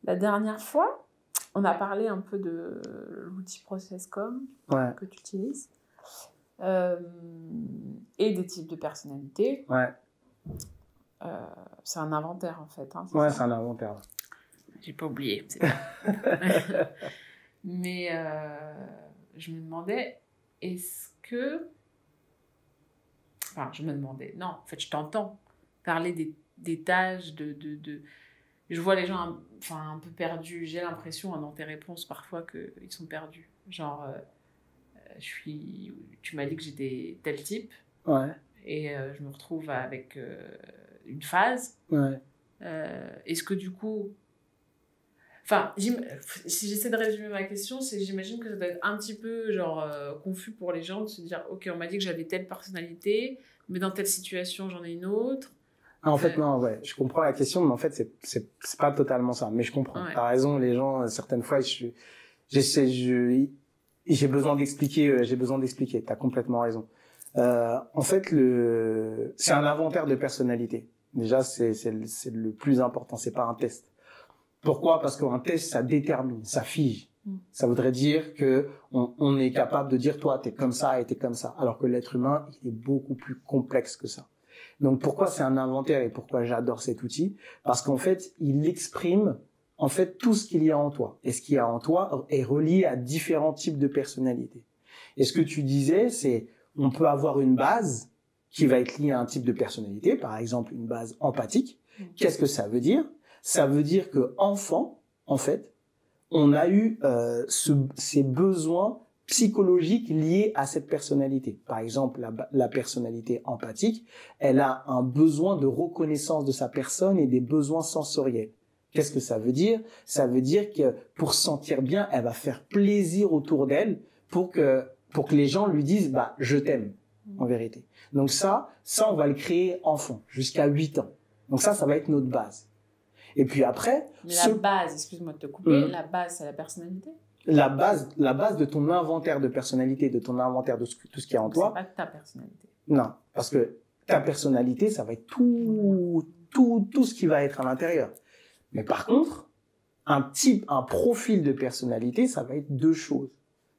La dernière fois, on a parlé un peu de l'outil ProcessCom que tu utilises et des types de personnalités. Ouais. C'est un inventaire en fait. Hein, ouais, c'est un inventaire. J'ai pas oublié, c'est bien. Mais je me demandais, est-ce que... Enfin, je me demandais. Non, en fait, je t'entends parler des tâches, Je vois les gens un peu perdus. J'ai l'impression dans tes réponses parfois qu'ils sont perdus. Genre, tu m'as dit que j'étais tel type. Ouais. Et je me retrouve avec une phase. Ouais. Est-ce que du coup... Enfin, si j'essaie de résumer ma question, c'est j'imagine que ça doit être un petit peu genre confus pour les gens de se dire « Ok, on m'a dit que j'avais telle personnalité, mais dans telle situation, j'en ai une autre. » En fait, non, ouais, je comprends la question, mais en fait, c'est pas totalement ça. Mais je comprends. Ouais. T'as raison, les gens, certaines fois, j'ai besoin d'expliquer. T'as complètement raison. En fait, c'est un inventaire de personnalité. Déjà, c'est le plus important. C'est pas un test. Pourquoi? Parce qu'un test, ça détermine, ça fige. Ça voudrait dire que on est capable de dire, toi, t'es comme ça et t'es comme ça. Alors que l'être humain, il est beaucoup plus complexe que ça. Donc, pourquoi c'est un inventaire et pourquoi j'adore cet outil? Parce qu'en fait, il exprime, en fait, tout ce qu'il y a en toi. Et ce qu'il y a en toi est relié à différents types de personnalités. Et ce que tu disais, c'est, on peut avoir une base qui va être liée à un type de personnalité, par exemple, une base empathique. Qu'est-ce que ça veut dire? Ça veut dire que enfant, en fait, on a eu ces besoins psychologiques liés à cette personnalité. Par exemple, la personnalité empathique, elle a un besoin de reconnaissance de sa personne et des besoins sensoriels. Qu'est-ce que ça veut dire? Ça veut dire que pour se sentir bien, elle va faire plaisir autour d'elle pour que les gens lui disent bah je t'aime en vérité. Donc ça on va le créer enfant jusqu'à 8 ans. Donc ça va être notre base. Et puis après... Mais la base, excuse-moi de te couper, la base, c'est la personnalité? La base de ton inventaire de personnalité, de ton inventaire de tout ce qu'il y a en toi... C'est pas ta personnalité. Non, parce que ta personnalité, ça va être tout ce qui va être à l'intérieur. Mais par contre, un profil de personnalité, ça va être deux choses.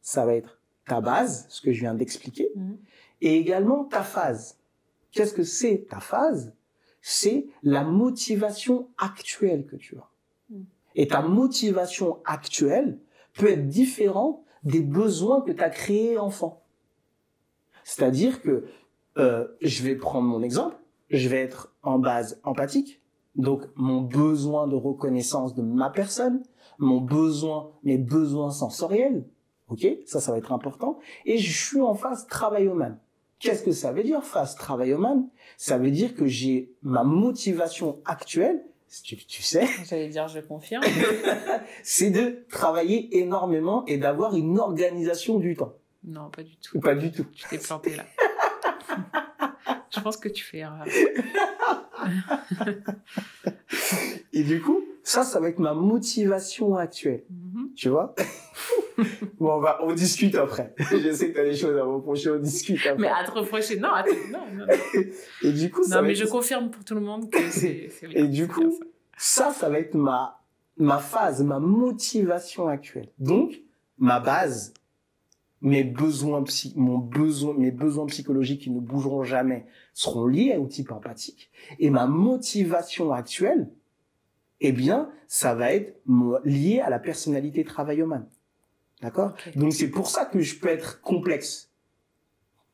Ça va être ta base, ce que je viens d'expliquer, et également ta phase. Qu'est-ce que c'est ta phase? C'est la motivation actuelle que tu as. Et ta motivation actuelle peut être différente des besoins que tu as créés enfant. C'est-à-dire que, je vais prendre mon exemple, je vais être en base empathique, donc mon besoin de reconnaissance de ma personne, mes besoins sensoriels, ok, ça va être important, et je suis en phase travaillomane. Qu'est-ce que ça veut dire, phase travaillomane? Ça veut dire que j'ai ma motivation actuelle, tu sais. J'allais dire, je confirme. C'est de travailler énormément et d'avoir une organisation du temps. Non, pas du tout. Pas du tout. Tu t'es planté là. Je pense que tu fais erreur. Et du coup, ça va être ma motivation actuelle. Tu vois? Bon, on discute après. Je sais que tu as des choses à me reprocher, on discute après. Mais à te reprocher, non. Et du coup, je confirme pour tout le monde que c'est bien. Et du coup, ça va être ma phase, ma motivation actuelle. Donc, ma base, mes besoins psychologiques qui ne bougeront jamais seront liés au type empathique. Et ma motivation actuelle, eh bien, ça va être lié à la personnalité travaillomane. D'accord? Okay. Donc, c'est pour ça que je peux être complexe.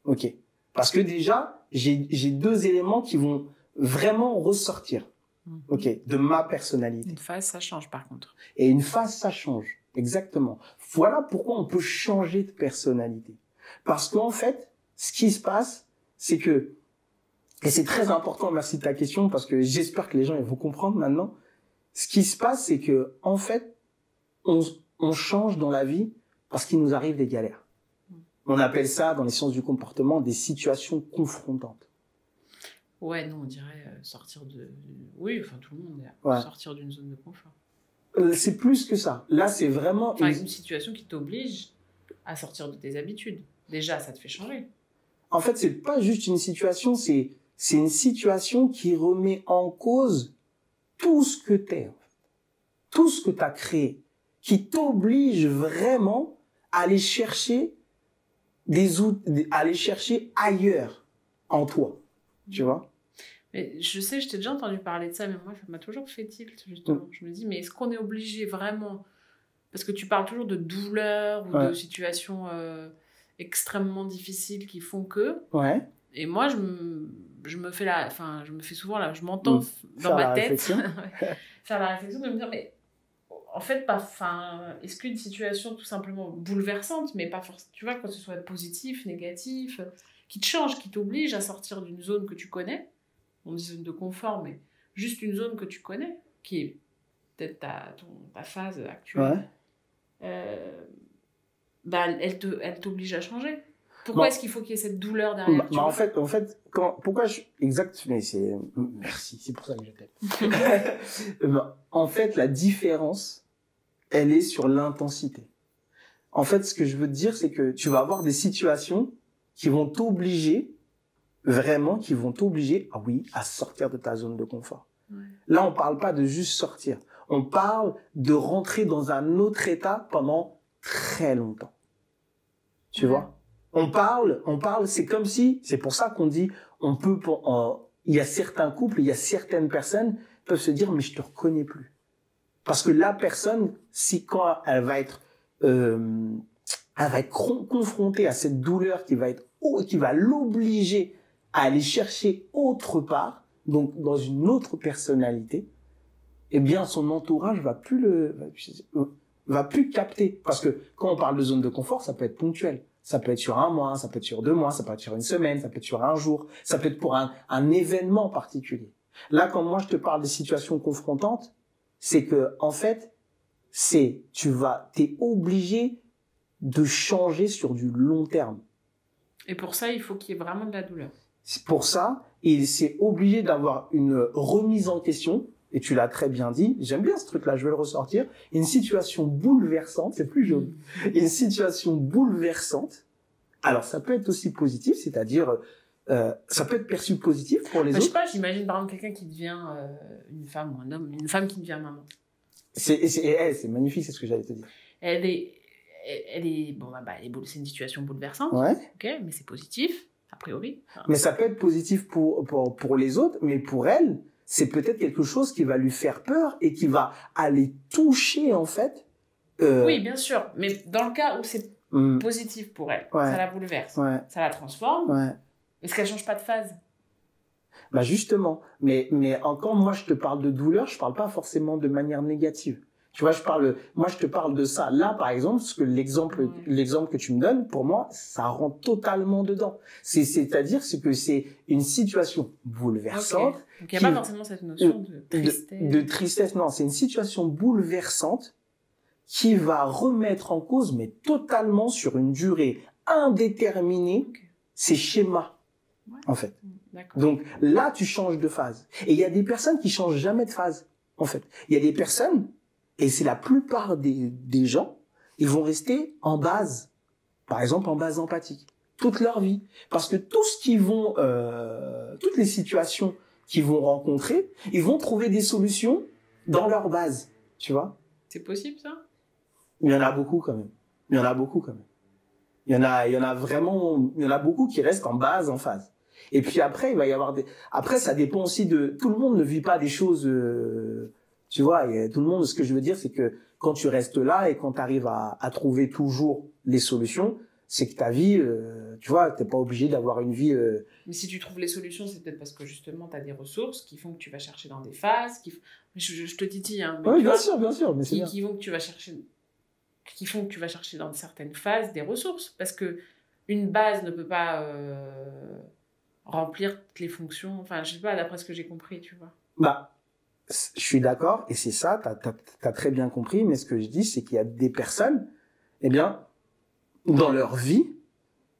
Ok. Parce que déjà, j'ai deux éléments qui vont vraiment ressortir. Ok. De ma personnalité. Une phase, ça change par contre. Et une phase, ça change. Exactement. Voilà pourquoi on peut changer de personnalité. Parce qu'en fait, ce qui se passe, c'est que, et c'est très important, merci de ta question, parce que j'espère que les gens ils vont comprendre maintenant. Ce qui se passe, c'est que, en fait, on change dans la vie parce qu'il nous arrive des galères. On appelle ça, dans les sciences du comportement, des situations confrontantes. Ouais, nous, on dirait sortir de... Oui, enfin, tout le monde sortir d'une zone de confort. C'est plus que ça. Là, c'est vraiment... Enfin, une situation qui t'oblige à sortir de tes habitudes. Déjà, ça te fait changer. En fait, c'est pas juste une situation, c'est une situation qui remet en cause tout ce que t'es. tout ce que tu as créé, qui t'oblige vraiment à aller chercher aller chercher ailleurs en toi, tu vois. Mais je sais, je t'ai déjà entendu parler de ça, mais moi, ça m'a toujours fait tilt, justement. Je me dis, mais est-ce qu'on est obligé vraiment... Parce que tu parles toujours de douleur ou de situations extrêmement difficiles qui font que... Ouais. Et moi, je me fais souvent là, je m'entends dans ma tête faire la réflexion de me dire, mais en fait, est-ce qu'une situation tout simplement bouleversante, mais pas forcément, tu vois, que ce soit positif, négatif, qui te change, qui t'oblige à sortir d'une zone que tu connais, on dit zone de confort, mais juste une zone que tu connais, qui est peut-être ta phase actuelle, elle t'oblige à changer. Pourquoi est-ce qu'il faut qu'il y ait cette douleur derrière en fait, mais c'est... Merci, c'est pour ça que je t'aime. En fait, la différence, elle est sur l'intensité. En fait, ce que je veux te dire, c'est que tu vas avoir des situations qui vont t'obliger, à sortir de ta zone de confort. Ouais. Là, on parle pas de juste sortir. On parle de rentrer dans un autre état pendant très longtemps. Tu vois? On parle, c'est comme si, c'est pour ça qu'on dit, il y a certains couples, il y a certaines personnes qui peuvent se dire, mais je te reconnais plus. Parce que la personne, quand elle va être confrontée à cette douleur qui va l'obliger à aller chercher autre part, donc dans une autre personnalité, eh bien, son entourage va plus capter. Parce que quand on parle de zone de confort, ça peut être ponctuel. Ça peut être sur un mois, ça peut être sur 2 mois, ça peut être sur une semaine, ça peut être sur un jour, ça peut être pour un événement particulier. Là, quand moi je te parle des situations confrontantes, c'est que, en fait, t'es obligé de changer sur du long terme. Et pour ça, il faut qu'il y ait vraiment de la douleur. Pour ça, c'est obligé d'avoir une remise en question. Et tu l'as très bien dit, j'aime bien ce truc-là, je vais le ressortir. Une situation bouleversante, c'est plus joli. Une situation bouleversante. Alors, ça peut être aussi positif, c'est-à-dire, ça peut être perçu positif pour les autres. Je sais pas, j'imagine par exemple quelqu'un qui devient une femme ou un homme, une femme qui devient maman. C'est magnifique, c'est ce que j'allais te dire. C'est une situation bouleversante. Ouais. Ok, mais c'est positif, a priori. Mais ça peut être positif pour les autres, mais pour elle, c'est peut-être quelque chose qui va lui faire peur et qui va aller toucher, en fait. Oui, bien sûr. Mais dans le cas où c'est positif pour elle, ça la bouleverse, ça la transforme. Est-ce qu'elle change pas de phase? Bah justement. Mais encore, moi, je te parle de douleur, je parle pas forcément de manière négative. Tu vois, je te parle de ça. Là, par exemple, parce que l'exemple que tu me donnes, pour moi, ça rentre totalement dedans. C'est-à-dire que c'est une situation bouleversante. Okay. Donc, il n'y a pas forcément cette notion de tristesse. De tristesse, non. C'est une situation bouleversante qui va remettre en cause, mais totalement sur une durée indéterminée, ces schémas, en fait. Donc, là, tu changes de phase. Et il y a des personnes qui changent jamais de phase, en fait. Il y a des personnes, et c'est la plupart des gens, ils vont rester en base. Par exemple, en base empathique. Toute leur vie. Parce que toutes les situations qu'ils vont rencontrer, ils vont trouver des solutions dans leur base. Tu vois? C'est possible, ça? Il y en a beaucoup, quand même. Il y en a beaucoup qui restent en base, en phase. Et puis après, il va y avoir après, ça dépend aussi tout le monde ne vit pas des choses, tu vois, tout le monde, ce que je veux dire, c'est que quand tu restes là et quand tu arrives à trouver toujours les solutions, c'est que ta vie, tu vois, t'es pas obligé d'avoir une vie... Mais si tu trouves les solutions, c'est peut-être parce que justement, tu as des ressources qui font que tu vas chercher dans des phases, je te titille, hein. Oui, bien sûr, mais c'est bien. Qui font que tu vas chercher dans certaines phases des ressources. Parce que une base ne peut pas remplir toutes les fonctions. Enfin, je sais pas, d'après ce que j'ai compris, tu vois. Bah, je suis d'accord, et c'est ça, t'as très bien compris, mais ce que je dis, c'est qu'il y a des personnes, eh bien, dans leur vie,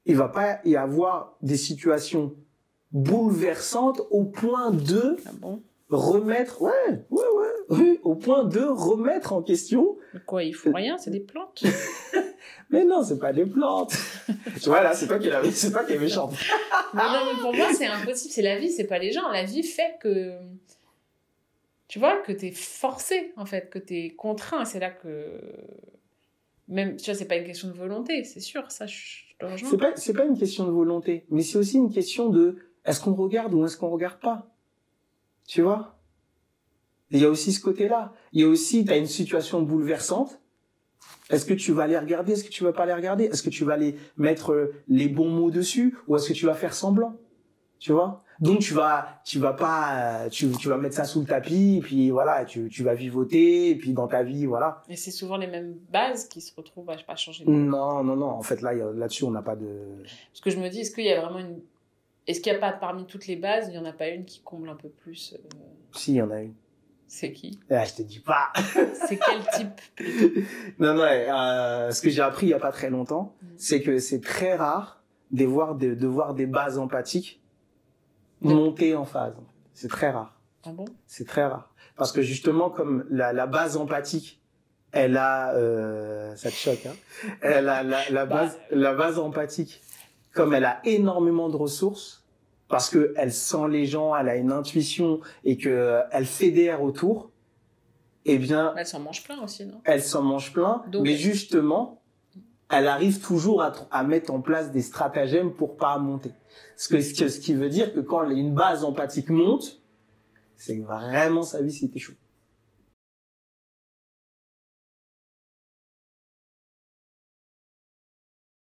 il va pas y avoir des situations bouleversantes au point de remettre, au point de remettre en question. Mais quoi, il faut rien, c'est des plantes. Mais non, c'est pas des plantes. Tu vois, là, c'est toi qui es méchante. Mais non, mais pour moi, c'est impossible. C'est la vie, c'est pas les gens. La vie fait que tu vois, que t'es forcé, en fait, que t'es contraint. C'est là que... Même, tu vois, c'est pas une question de volonté, c'est sûr, ça, je te rejoins. C'est pas une question de volonté, mais c'est aussi une question de est-ce qu'on regarde ou est-ce qu'on regarde pas? Tu vois? Il y a aussi ce côté-là. Il y a aussi, t'as une situation bouleversante. Est-ce que tu vas les regarder? Est-ce que tu vas pas les regarder? Est-ce que tu vas les mettre les bons mots dessus? Ou est-ce que tu vas faire semblant? Tu vois? Donc tu vas pas, tu vas mettre ça sous le tapis, et puis voilà, tu vas vivoter, et puis dans ta vie, voilà. Et c'est souvent les mêmes bases qui se retrouvent à pas changer. Non. En fait, là-dessus, on n'a pas de... Parce que je me dis, est-ce qu'il y a vraiment une... Est-ce qu'il n'y a pas, parmi toutes les bases, il n'y en a pas une qui comble un peu plus Si, il y en a une. C'est qui? Ah, je te dis pas. C'est quel type plutôt? Non, ce que j'ai appris il y a pas très longtemps, c'est que c'est très rare de voir des bases empathiques monter en phase. C'est très rare. Ah bon? C'est très rare. Parce que justement, comme la base empathique, elle a, ça te choque, hein? La base empathique, comme elle a énormément de ressources, parce que elle sent les gens, elle a une intuition et que elle fédère autour, eh bien... Elle s'en mange plein aussi, non? Elle s'en mange plein, donc, mais justement, elle arrive toujours à mettre en place des stratagèmes pour pas monter. Ce qui veut dire que quand une base empathique monte, c'est que vraiment sa vie, c'était chaud.